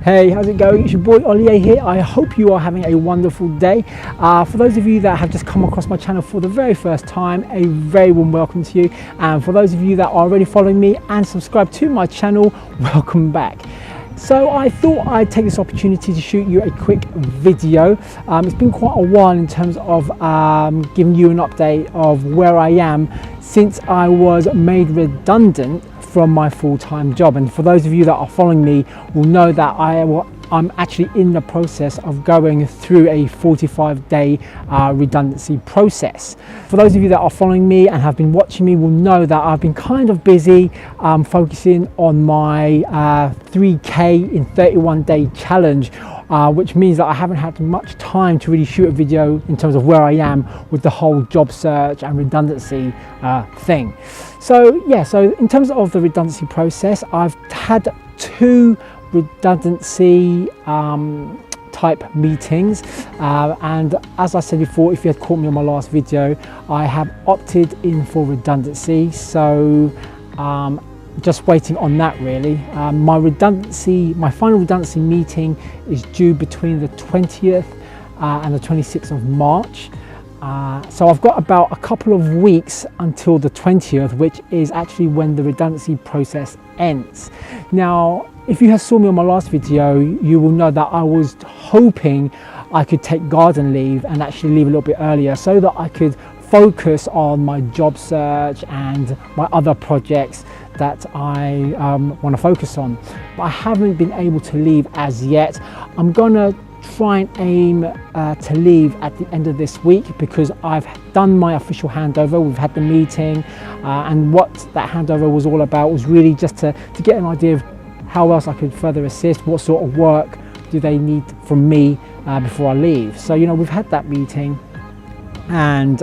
Hey, how's it going? It's your boy Ollie here. I hope you are having a wonderful day. For those of you that have just come across my channel for the very first time, a very warm welcome to you. And for those of you that are already following me and subscribed to my channel, welcome back. So I thought I'd take this opportunity to shoot you a quick video. It's been quite a while in terms of giving you an update of where I am since I was made redundant from my full-time job. And for those of you that are following me will know that I'm actually in the process of going through a 45-day redundancy process. For those of you that are following me and have been watching me will know that I've been kind of busy focusing on my 3K in 31-day challenge, which means that I haven't had much time to really shoot a video in terms of where I am with the whole job search and redundancy thing. So yeah, so in terms of the redundancy process, I've had 2 redundancy type meetings, and as I said before, if you had caught me on my last video, I have opted in for redundancy. So just waiting on that really. My final redundancy meeting is due between the 20th and the 26th of March. So I've got about a couple of weeks until the 20th, which is actually when the redundancy process ends. Now, if you have saw me on my last video, you will know that I was hoping I could take garden leave and actually leave a little bit earlier so that I could focus on my job search and my other projects that I want to focus on. But I haven't been able to leave as yet. I'm gonna try and aim to leave at the end of this week because I've done my official handover. We've had the meeting, and what that handover was all about was really just to get an idea of how else I could further assist, what sort of work do they need from me before I leave. So, you know, we've had that meeting, and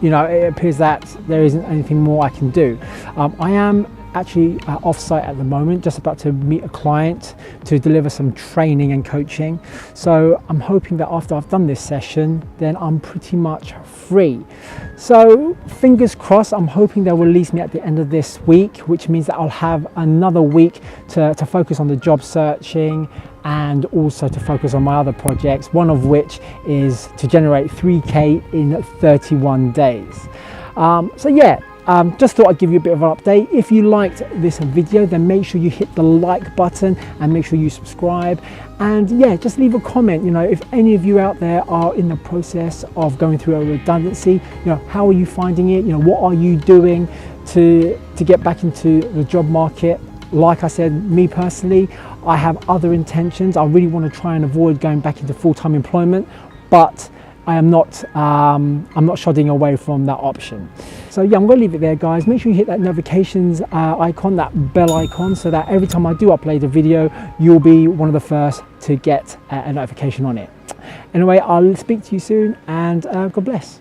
you know, it appears that there isn't anything more I can do. I am actually off-site at the moment, just about to meet a client to deliver some training and coaching. So I'm hoping that after I've done this session, then I'm pretty much free. So fingers crossed, I'm hoping they'll release me at the end of this week, which means that I'll have another week to focus on the job searching and also to focus on my other projects, one of which is to generate 3K in 31 days. So yeah, just thought I'd give you a bit of an update. If you liked this video, then make sure you hit the like button and make sure you subscribe. And yeah, just leave a comment. You know, if any of you out there are in the process of going through a redundancy, you know, how are you finding it? You know, what are you doing to get back into the job market? Like I said, me personally, I have other intentions. I really want to try and avoid going back into full-time employment, but I'm not shying away from that option. So yeah, I'm going to leave it there, guys. Make sure you hit that notifications icon, that bell icon, so that every time I do upload a video, you'll be one of the first to get a notification on it. Anyway, I'll speak to you soon, and God bless.